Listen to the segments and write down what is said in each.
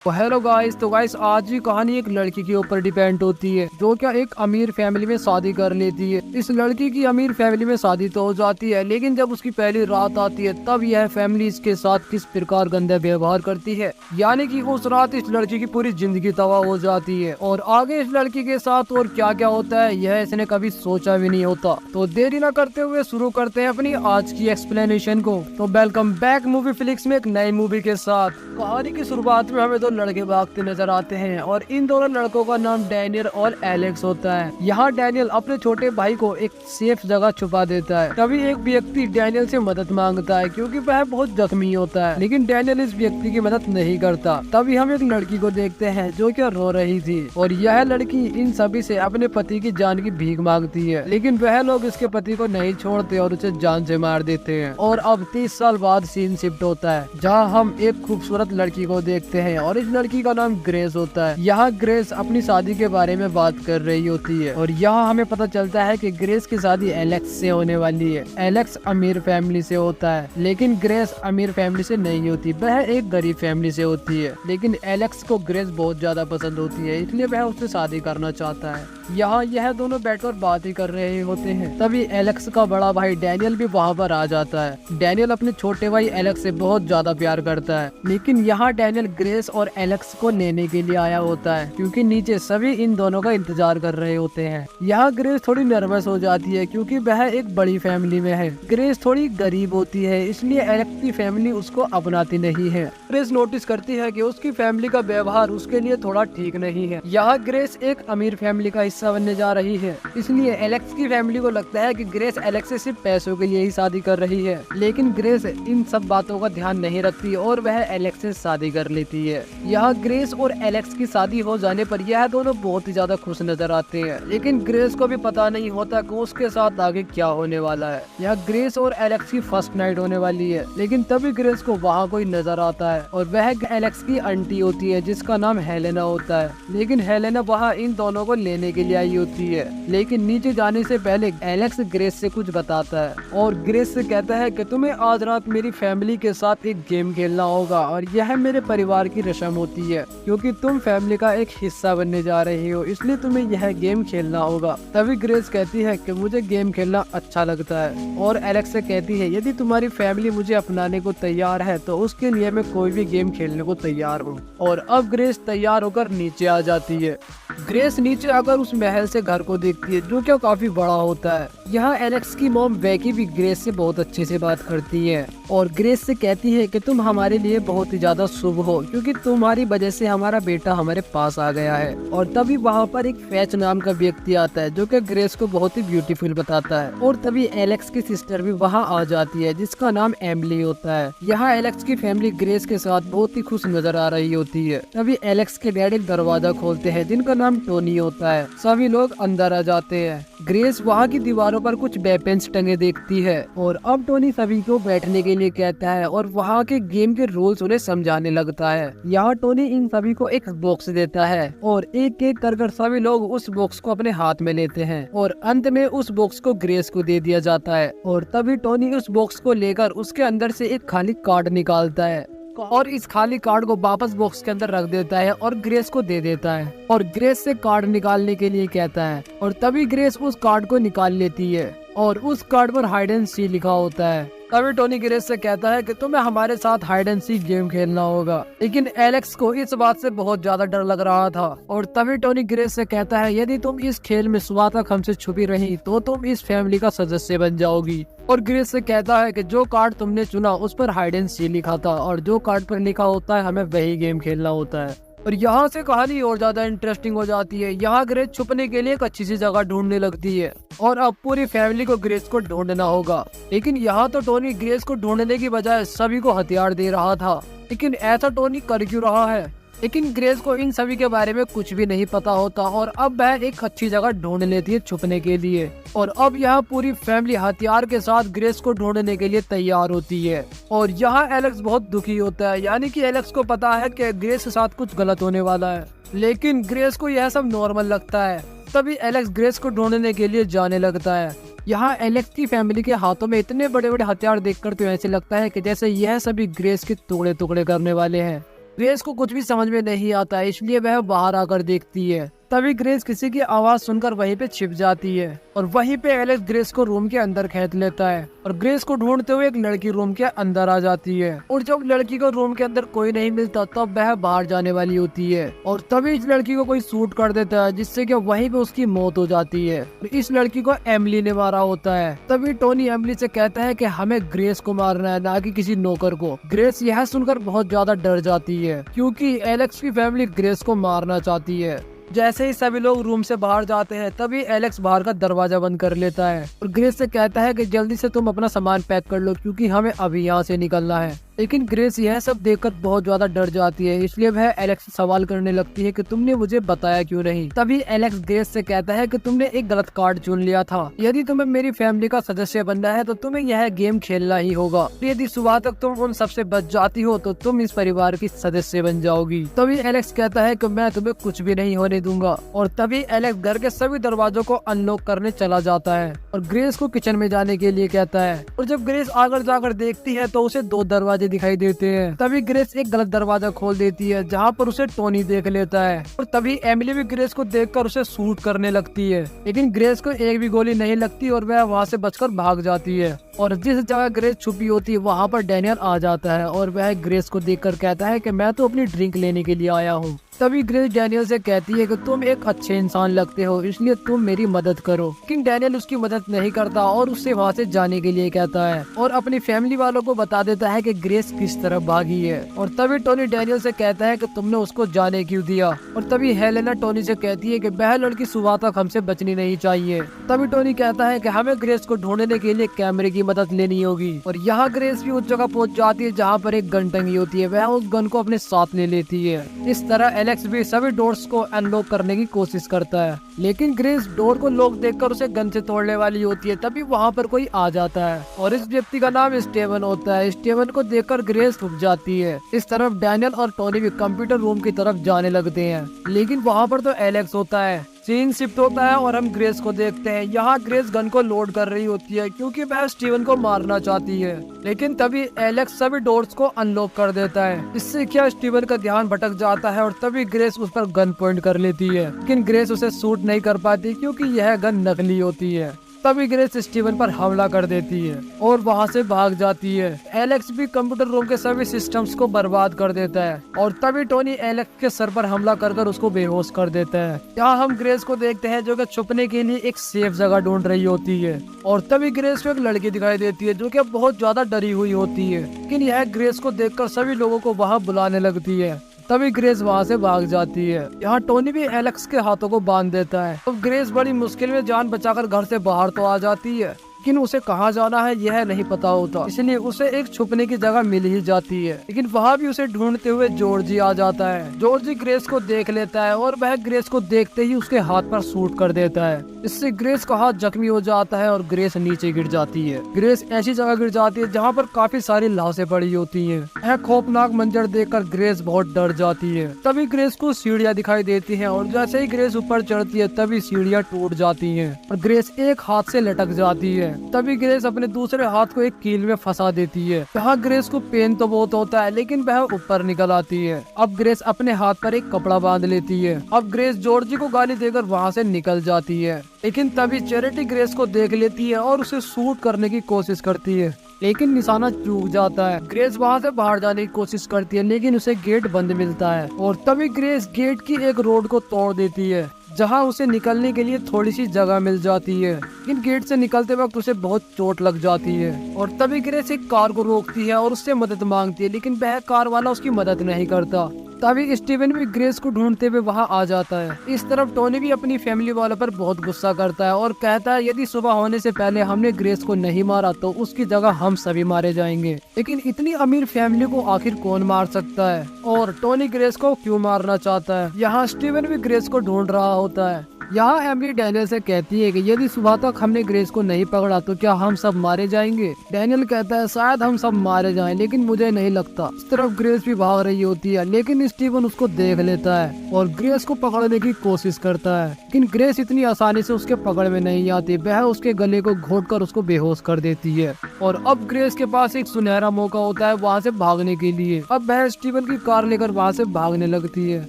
Hello guys. तो guys आज की कहानी एक लड़की के ऊपर डिपेंड होती है जो क्या एक अमीर फैमिली में शादी कर लेती है। इस लड़की की अमीर फैमिली में शादी तो हो जाती है, लेकिन जब उसकी पहली रात आती है तब यह फैमिली इसके साथ किस प्रकार गंदा व्यवहार करती है। यानी कि उस रात इस लड़की की पूरी जिंदगी तबाह हो जाती है और आगे इस लड़की के साथ और क्या क्या होता है यह इसने कभी सोचा भी नहीं होता। तो देरी न करते हुए शुरू करते हैं अपनी आज की एक्सप्लेनेशन को। तो वेलकम बैक मूवी फ्लिक्स में एक नई मूवी के साथ। कहानी की शुरुआत में हमें दो लड़के भागते नजर आते हैं और इन दोनों लड़कों का नाम डैनियल और एलेक्स होता है। यहाँ डैनियल अपने छोटे भाई को एक सेफ जगह छुपा देता है। तभी एक व्यक्ति डैनियल से मदद मांगता है क्योंकि वह बहुत जख्मी होता है, लेकिन डैनियल इस व्यक्ति की मदद नहीं करता। तभी हम एक लड़की को देखते हैं जो क्या रो रही थी और यह लड़की इन सभी से अपने पति की जान की भीख मांगती है, लेकिन वह लोग इसके पति को नहीं छोड़ते और उसे जान से मार देते हैं। और अब 30 साल बाद सीन शिफ्ट होता है जहाँ हम एक खूबसूरत लड़की को देखते हैं और इस लड़की का नाम ग्रेस होता है। यहाँ ग्रेस अपनी शादी के बारे में बात कर रही होती है और यहाँ हमें पता चलता है कि ग्रेस की शादी एलेक्स से होने वाली है। एलेक्स अमीर फैमिली से होता है, लेकिन ग्रेस अमीर फैमिली से नहीं होती, वह एक गरीब फैमिली से होती है। लेकिन एलेक्स को ग्रेस बहुत ज्यादा पसंद होती है, इसलिए वह उससे शादी करना चाहता है। यहाँ यह दोनों बैठकर बात ही कर रहे होते हैं। तभी एलेक्स का बड़ा भाई डैनियल भी वहाँ पर आ जाता है। डैनियल अपने छोटे भाई एलेक्स से बहुत ज्यादा प्यार करता है, लेकिन यहाँ डैनियल ग्रेस और एलेक्स को लेने के लिए आया होता है क्योंकि नीचे सभी इन दोनों का इंतजार कर रहे होते हैं। यहाँ ग्रेस थोड़ी नर्वस हो जाती है क्योंकि वह एक बड़ी फैमिली में है। ग्रेस थोड़ी गरीब होती है, इसलिए एलेक्स की फैमिली उसको अपनाती नहीं है। ग्रेस नोटिस करती है कि उसकी फैमिली का व्यवहार उसके लिए थोड़ा ठीक नहीं है। यहाँ ग्रेस एक अमीर फैमिली का हिस्सा बनने जा रही है, इसलिए एलेक्स की फैमिली को लगता है कि ग्रेस एलेक्स से सिर्फ पैसों के लिए ही शादी कर रही है। लेकिन ग्रेस इन सब बातों का ध्यान नहीं रखती और वह एलेक्स से शादी कर लेती है। यहाँ ग्रेस और एलेक्स की शादी हो जाने पर यह दोनों बहुत ही ज्यादा खुश नजर आते हैं, लेकिन ग्रेस को भी पता नहीं होता कि उसके साथ आगे क्या होने वाला है। यहाँ ग्रेस और एलेक्स की फर्स्ट नाइट होने वाली है, लेकिन तभी ग्रेस को वहाँ कोई नजर आता है और वह एलेक्स की आंटी होती है जिसका नाम हेलेना होता है। लेकिन हेलेना वहाँ इन दोनों को लेने के लिए आई होती है, लेकिन नीचे जाने से पहले एलेक्स ग्रेस से कुछ बताता है और ग्रेस से कहता है कि तुम्हें आज रात मेरी फैमिली के साथ एक गेम खेलना होगा और यह मेरे परिवार की रस्म होती है क्योंकि तुम फैमिली का एक हिस्सा बनने जा रही हो, इसलिए तुम्हें यह गेम खेलना होगा। तभी ग्रेस कहती है कि मुझे गेम खेलना अच्छा लगता है और एलेक्स से कहती है यदि तुम्हारी फैमिली मुझे अपनाने को तैयार है तो उसके लिए मैं कोई भी गेम खेलने को तैयार हूँ। और अब ग्रेस तैयार होकर नीचे आ जाती है। ग्रेस नीचे आकर उस महल से घर को देखती है जो क्या काफी बड़ा होता है। यहाँ एलेक्स की मॉम बेकी भी ग्रेस से बहुत अच्छे से बात करती है और ग्रेस से कहती है कि तुम हमारे लिए बहुत ही ज्यादा शुभ हो क्योंकि तुम्हारी वजह से हमारा बेटा हमारे पास आ गया है। और तभी वहाँ पर एक फैच नाम का व्यक्ति आता है जो कि ग्रेस को बहुत ही ब्यूटीफुल बताता है। और तभी एलेक्स की सिस्टर भी वहाँ आ जाती है जिसका नाम एमिली होता है। यहाँ एलेक्स की फैमिली ग्रेस के साथ बहुत ही खुश नजर आ रही होती है। तभी एलेक्स के डैडी दरवाजा खोलते हैं जिनका नाम टोनी होता है। सभी लोग अंदर आ जाते हैं। ग्रेस वहाँ की दीवारों पर कुछ वेपन्स टंगे देखती है और अब टोनी सभी को बैठने के लिए कहता है और वहाँ के गेम के रूल्स उन्हें समझाने लगता है। यहाँ टोनी इन सभी को एक बॉक्स देता है और एक एक कर सभी लोग उस बॉक्स को अपने हाथ में लेते हैं और अंत में उस बॉक्स को ग्रेस को दे दिया जाता है। और तभी टोनी उस बॉक्स को लेकर उसके अंदर से एक खाली कार्ड निकालता है और इस खाली कार्ड को वापस बॉक्स के अंदर रख देता है और ग्रेस को दे देता है और ग्रेस से कार्ड निकालने के लिए कहता है। और तभी ग्रेस उस कार्ड को निकाल लेती है और उस कार्ड पर हाइड एंड सी लिखा होता है। तभी टोनी ग्रेस से कहता है कि तुम्हें हमारे साथ हाइड एंड सीक गेम खेलना होगा, लेकिन एलेक्स को इस बात से बहुत ज्यादा डर लग रहा था। और तभी टोनी ग्रेस से कहता है यदि तुम इस खेल में सुबह तक हमसे छुपी रही तो तुम इस फैमिली का सदस्य बन जाओगी। और ग्रेस से कहता है कि जो कार्ड तुमने चुना उस पर हाइड एंड सी लिखा था और जो कार्ड पर लिखा होता है हमें वही गेम खेलना होता है। और यहाँ से कहानी और ज्यादा इंटरेस्टिंग हो जाती है। यहाँ ग्रेस छुपने के लिए एक अच्छी सी जगह ढूंढने लगती है और अब पूरी फैमिली को ग्रेस को ढूंढना होगा। लेकिन यहाँ तो टोनी ग्रेस को ढूंढने की बजाय सभी को हथियार दे रहा था, लेकिन ऐसा टोनी कर क्यों रहा है? लेकिन ग्रेस को इन सभी के बारे में कुछ भी नहीं पता होता और अब वह एक अच्छी जगह ढूंढ लेती है छुपने के लिए। और अब यहाँ पूरी फैमिली हथियार के साथ ग्रेस को ढूंढने के लिए तैयार होती है। और यहाँ एलेक्स बहुत दुखी होता है, यानी कि एलेक्स को पता है कि ग्रेस के साथ कुछ गलत होने वाला है, लेकिन ग्रेस को यह सब नॉर्मल लगता है। तभी एलेक्स ग्रेस को ढूंढने के लिए जाने लगता है। यहाँ एलेक्स की फैमिली के हाथों में इतने बड़े बड़े हथियार देखकर तो ऐसे लगता है कि जैसे यह सभी ग्रेस के टुकड़े टुकड़े करने वाले हैं। ग्रेस को कुछ भी समझ में नहीं आता है, इसलिए वह बाहर आकर देखती है। तभी ग्रेस किसी की आवाज सुनकर वहीं पे छिप जाती है और वहीं पे एलेक्स ग्रेस को रूम के अंदर खींच लेता है और ग्रेस को ढूंढते हुए एक लड़की रूम के अंदर आ जाती है। और जब लड़की को रूम के अंदर कोई नहीं मिलता तब वह बाहर जाने वाली होती है और तभी इस लड़की को कोई शूट कर देता है, जिससे कि वहीं पे उसकी मौत हो जाती है। और इस लड़की को एमिली ने मारा होता है। तभी टोनी एमिली से कहता है कि हमें ग्रेस को मारना है, ना कि किसी नौकर को। ग्रेस यह सुनकर बहुत ज्यादा डर जाती है क्योंकि एलेक्स की फैमिली ग्रेस को मारना चाहती है। जैसे ही सभी लोग रूम से बाहर जाते हैं तभी एलेक्स बाहर का दरवाजा बंद कर लेता है और ग्रेस से कहता है कि जल्दी से तुम अपना सामान पैक कर लो क्योंकि हमें अभी यहाँ से निकलना है। लेकिन ग्रेस यह सब देखकर बहुत ज्यादा डर जाती है, इसलिए वह एलेक्स से सवाल करने लगती है कि तुमने मुझे बताया क्यों नहीं। तभी एलेक्स ग्रेस से कहता है कि तुमने एक गलत कार्ड चुन लिया था। यदि तुम्हें मेरी फैमिली का सदस्य बनना है तो तुम्हें यह गेम खेलना ही होगा। यदि सुबह तक तुम उन सबसे बच जाती हो तो तुम इस परिवार की सदस्य बन जाओगी। तभी एलेक्स कहता है कि मैं तुम्हें कुछ भी नहीं होने दूंगा। और तभी एलेक्स घर के सभी दरवाजों को अनलॉक करने चला जाता है और ग्रेस को किचन में जाने के लिए कहता है। और जब ग्रेस आगे जाकर देखती है तो उसे 2 दरवाजे दिखाई देते हैं। तभी ग्रेस एक गलत दरवाजा खोल देती है जहाँ पर उसे टोनी देख लेता है और तभी एमिली भी ग्रेस को देखकर उसे शूट करने लगती है, लेकिन ग्रेस को एक भी गोली नहीं लगती और वह वहाँ से बचकर भाग जाती है। और जिस जगह ग्रेस छुपी होती है वहाँ पर डैनियल आ जाता है और वह ग्रेस को देखकर कहता है कि मैं तो अपनी ड्रिंक लेने के लिए आया हूँ। तभी ग्रेस डैनियल से कहती है कि तुम एक अच्छे इंसान लगते हो, इसलिए तुम मेरी मदद करो। लेकिन डैनियल उसकी मदद नहीं करता और उससे वहाँ से जाने के लिए कहता है और अपनी फैमिली वालों को बता देता है कि ग्रेस किस तरफ भागी है। और तभी टोनी डैनियल से कहता है कि तुमने उसको जाने क्यों दिया। और तभी हेलेना टोनी से कहती है कि वह लड़की सुबह तक हमसे बचनी नहीं चाहिए। तभी टोनी कहता है कि हमें ग्रेस को ढूंढने के लिए कैमरे की मदद लेनी होगी। और यहाँ ग्रेस भी उस जगह पहुँच जाती है जहाँ पर एक गन टंगी होती है, वह उस गन को अपने साथ ले लेती है। इस तरह एलेक्स भी सभी डोर्स को अनलॉक करने की कोशिश करता है, लेकिन ग्रेस डोर को लॉक देखकर उसे गन से तोड़ने वाली होती है। तभी वहाँ पर कोई आ जाता है और इस व्यक्ति का नाम स्टीवन होता है। स्टीवन को देखकर ग्रेस रुक जाती है। इस तरफ डैनियल और टोनी भी कंप्यूटर रूम की तरफ जाने लगते हैं, लेकिन वहाँ पर तो एलेक्स होता है। सीन शिफ्ट होता है और हम ग्रेस को देखते हैं। यहाँ ग्रेस गन को लोड कर रही होती है क्योंकि वह स्टीवन को मारना चाहती है, लेकिन तभी एलेक्स सभी डोर्स को अनलॉक कर देता है। इससे क्या स्टीवन का ध्यान भटक जाता है और तभी ग्रेस उस पर गन पॉइंट कर लेती है, लेकिन ग्रेस उसे शूट नहीं कर पाती क्योंकि यह गन नकली होती है। तभी ग्रेस स्टीवन पर हमला कर देती है और वहाँ से भाग जाती है। एलेक्स भी कंप्यूटर रूम के सभी सिस्टम्स को बर्बाद कर देता है और तभी टोनी एलेक्स के सर पर हमला कर उसको बेहोश कर देता है। यहाँ हम ग्रेस को देखते हैं जो कि छुपने के लिए एक सेफ जगह ढूंढ रही होती है और तभी ग्रेस को एक लड़की दिखाई देती है जो कि बहुत ज्यादा डरी हुई होती है, लेकिन यह ग्रेस को देखकर सभी लोगों को वहाँ बुलाने लगती है। तभी ग्रेस वहाँ से भाग जाती है। यहाँ टोनी भी एलेक्स के हाथों को बांध देता है। तो ग्रेस बड़ी मुश्किल में जान बचाकर घर से बाहर तो आ जाती है, लेकिन उसे कहाँ जाना है यह नहीं पता होता, इसलिए उसे एक छुपने की जगह मिल ही जाती है। लेकिन वहाँ भी उसे ढूंढते हुए जॉर्जी आ जाता है। जॉर्जी ग्रेस को देख लेता है और वह ग्रेस को देखते ही उसके हाथ पर शूट कर देता है। इससे ग्रेस का हाथ जख्मी हो जाता है और ग्रेस नीचे गिर जाती है। ग्रेस ऐसी जगह गिर जाती है जहाँ पर काफी सारी लाशें पड़ी होती है। यह खौफनाक मंजर देखकर ग्रेस बहुत डर जाती है। तभी ग्रेस को सीढ़ियाँ दिखाई देती है और जैसे ही ग्रेस ऊपर चढ़ती है तभी सीढ़ियाँ टूट जाती है और ग्रेस एक हाथ से लटक जाती है। तभी ग्रेस अपने दूसरे हाथ को एक कील में फंसा देती है। यहाँ ग्रेस को पेन तो बहुत होता है, लेकिन वह ऊपर निकल आती है। अब ग्रेस अपने हाथ पर एक कपड़ा बांध लेती है। अब ग्रेस जॉर्जी को गाली देकर वहाँ से निकल जाती है, लेकिन तभी चैरिटी ग्रेस को देख लेती है और उसे शूट करने की कोशिश करती है, लेकिन निशाना चूक जाता है। ग्रेस वहाँ से बाहर जाने की कोशिश करती है, लेकिन उसे गेट बंद मिलता है और तभी ग्रेस गेट की एक रोड को तोड़ देती है जहाँ उसे निकलने के लिए थोड़ी सी जगह मिल जाती है। लेकिन गेट से निकलते वक्त उसे बहुत चोट लग जाती है और तभी ग्रेस एक कार को रोकती है और उससे मदद मांगती है, लेकिन वह कार वाला उसकी मदद नहीं करता। तभी स्टीवन भी ग्रेस को ढूंढते हुए वहाँ आ जाता है। इस तरफ टोनी भी अपनी फैमिली वालों पर बहुत गुस्सा करता है और कहता है यदि सुबह होने से पहले हमने ग्रेस को नहीं मारा तो उसकी जगह हम सभी मारे जाएंगे। लेकिन इतनी अमीर फैमिली को आखिर कौन मार सकता है और टोनी ग्रेस को क्यों मारना चाहता है। यहाँ स्टीवन भी ग्रेस को ढूंढ रहा होता है, यहाँ एमली डैनियल से कहती है कि यदि सुबह तक हमने ग्रेस को नहीं पकड़ा तो क्या हम सब मारे जाएंगे। डैनियल कहता है शायद हम सब मारे जाएं, लेकिन मुझे नहीं लगता। इस तरफ ग्रेस भी भाग रही होती है, लेकिन स्टीवन उसको देख लेता है और ग्रेस को पकड़ने की कोशिश करता है, लेकिन ग्रेस इतनी आसानी से उसके पकड़ में नहीं आती। वह उसके गले को घोंटकर उसको बेहोश कर देती है और अब ग्रेस के पास एक सुनहरा मौका होता है वहाँ से भागने के लिए। अब वह स्टीवन की कार लेकर वहाँ से भागने लगती है।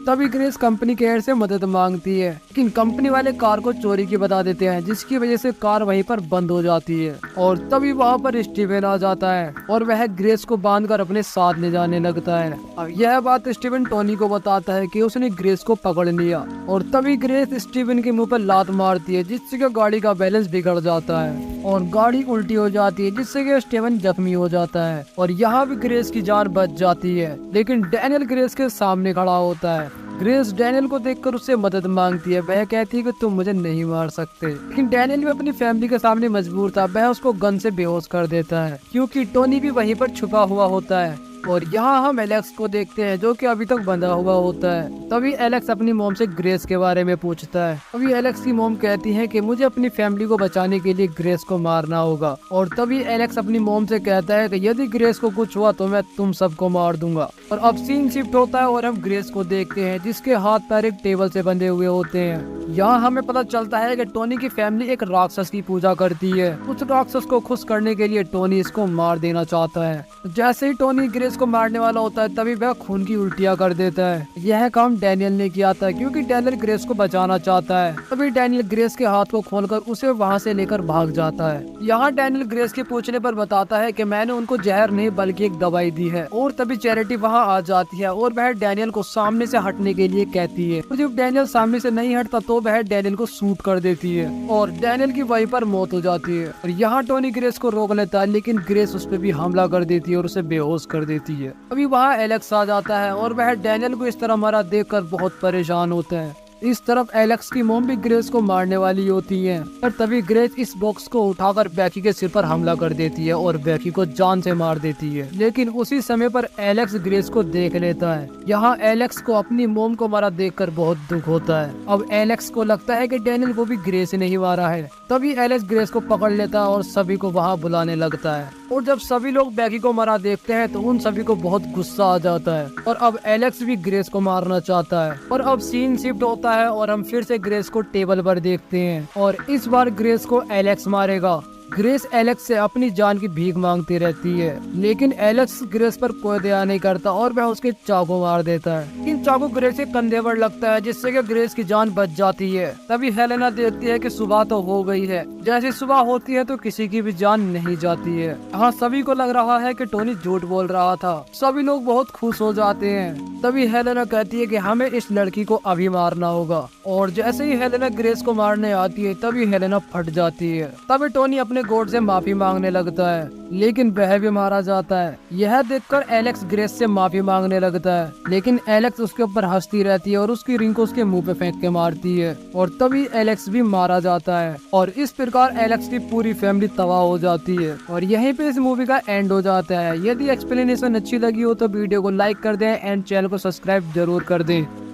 तभी ग्रेस कंपनी केयर से मदद मांगती है, लेकिन कंपनी वाले कार को चोरी की बता देते हैं, जिसकी वजह से कार वहीं पर बंद हो जाती है। और तभी वहाँ पर स्टीवन आ जाता है और वह ग्रेस को बांधकर अपने साथ ले जाने लगता है। अब यह बात स्टीवन टोनी को बताता है कि उसने ग्रेस को पकड़ लिया और तभी ग्रेस स्टीवन के मुंह पर लात मारती है, जिससे कि गाड़ी का बैलेंस बिगड़ जाता है और गाड़ी उल्टी हो जाती है, जिससे कि स्टीवन जख्मी हो जाता है और यहाँ भी ग्रेस की जान बच जाती है। लेकिन डैनियल ग्रेस के सामने खड़ा होता है। ग्रेस डैनियल को देखकर उससे मदद मांगती है। वह कहती है कि तुम मुझे नहीं मार सकते, लेकिन डैनियल भी अपनी फैमिली के सामने मजबूर था। वह उसको गन से बेहोश कर देता है, क्योंकि टोनी भी वहीं पर छुपा हुआ होता है। और यहाँ हम एलेक्स को देखते हैं, जो कि अभी तक बंधा हुआ होता है। तभी एलेक्स अपनी मोम से ग्रेस के बारे में पूछता है। तभी एलेक्स की मोम कहती है कि मुझे अपनी फैमिली को बचाने के लिए ग्रेस को मारना होगा। और तभी एलेक्स अपनी मोम से कहता है कि यदि ग्रेस को कुछ हुआ तो मैं तुम सबको मार दूंगा। और अब सीन शिफ्ट होता है और हम ग्रेस को देखते हैं, जिसके हाथ पैर एक टेबल से बंधे हुए होते हैं। यहाँ हमें पता चलता है कि टोनी की फैमिली एक राक्षस की पूजा करती है। उस राक्षस को खुश करने के लिए टोनी इसको मार देना चाहता है। जैसे ही टोनी ग्रेस को मारने वाला होता है, तभी वह खून की उल्टियाँ कर देता है। यह काम डैनियल ने किया था, क्योंकि डैनियल ग्रेस को बचाना चाहता है। तभी डैनियल ग्रेस के हाथ को खोलकर उसे वहाँ से लेकर भाग जाता है। यहाँ डैनियल ग्रेस के पूछने पर बताता है कि मैंने उनको जहर नहीं बल्कि एक दवाई दी है। और तभी चैरिटी वहाँ आ जाती है और वह डैनियल को सामने से हटने के लिए कहती है। जब डैनियल सामने से नहीं हटता तो वह डैनियल को शूट कर देती है और डैनियल की वहीं पर मौत हो जाती है। और यहाँ टोनी ग्रेस को रोक लेता है, लेकिन ग्रेस उस पर भी हमला कर देती है और उसे बेहोश कर देती है। अभी वहाँ एलेक्स आ जाता है और वह डैनियल को इस तरह मरा देखकर बहुत परेशान होता है। इस तरफ एलेक्स की मोम भी ग्रेस को मारने वाली होती है, पर तभी ग्रेस इस बॉक्स को उठाकर बैकी के सिर पर हमला कर देती है और बैकी को जान से मार देती है। लेकिन उसी समय पर एलेक्स ग्रेस को देख लेता है। यहाँ एलेक्स को अपनी मोम को मारा देखकर बहुत दुख होता है। अब एलेक्स को लगता है कि डैनियल को भी ग्रेस ने ही मारा है। तभी एलेक्स ग्रेस को पकड़ लेता है और सभी को वहाँ बुलाने लगता है। और जब सभी लोग बैकी को मरा देखते हैं तो उन सभी को बहुत गुस्सा आ जाता है और अब एलेक्स भी ग्रेस को मारना चाहता है। और अब सीन शिफ्ट होता है और हम फिर से ग्रेस को टेबल पर देखते हैं और इस बार ग्रेस को एलेक्स मारेगा। ग्रेस एलेक्स से अपनी जान की भीख मांगती रहती है, लेकिन एलेक्स ग्रेस पर कोई दया नहीं करता और वह उसके चाकू मार देता है। इन चाकू ग्रेस के कंधे पर लगता है, जिससे कि ग्रेस की जान बच जाती है। तभी हेलेना देखती है कि सुबह तो हो गई है। जैसे सुबह होती है तो किसी की भी जान नहीं जाती है। हाँ, सभी को लग रहा है कि टोनी झूठ बोल रहा था। सभी लोग बहुत खुश हो जाते हैं। तभी हेलेना कहती है कि हमें इस लड़की को अभी मारना होगा। और जैसे ही हेलेना ग्रेस को मारने आती है तभी हेलेना फट जाती है। तभी टोनी अपने गॉड से माफी मांगने लगता है, लेकिन वह भी मारा जाता है। यह देखकर एलेक्स ग्रेस से माफी मांगने लगता है, लेकिन एलेक्स उसके ऊपर हंसती रहती है और उसकी रिंग को उसके मुंह पे फेंक के मारती है और तभी एलेक्स भी मारा जाता है। और इस प्रकार एलेक्स की पूरी फैमिली तबाह हो जाती है और यहीं पे इस मूवी का एंड हो जाता है। यदि एक्सप्लेनेशन अच्छी लगी हो तो वीडियो को लाइक कर दें एंड चैनल को सब्सक्राइब जरूर कर दें।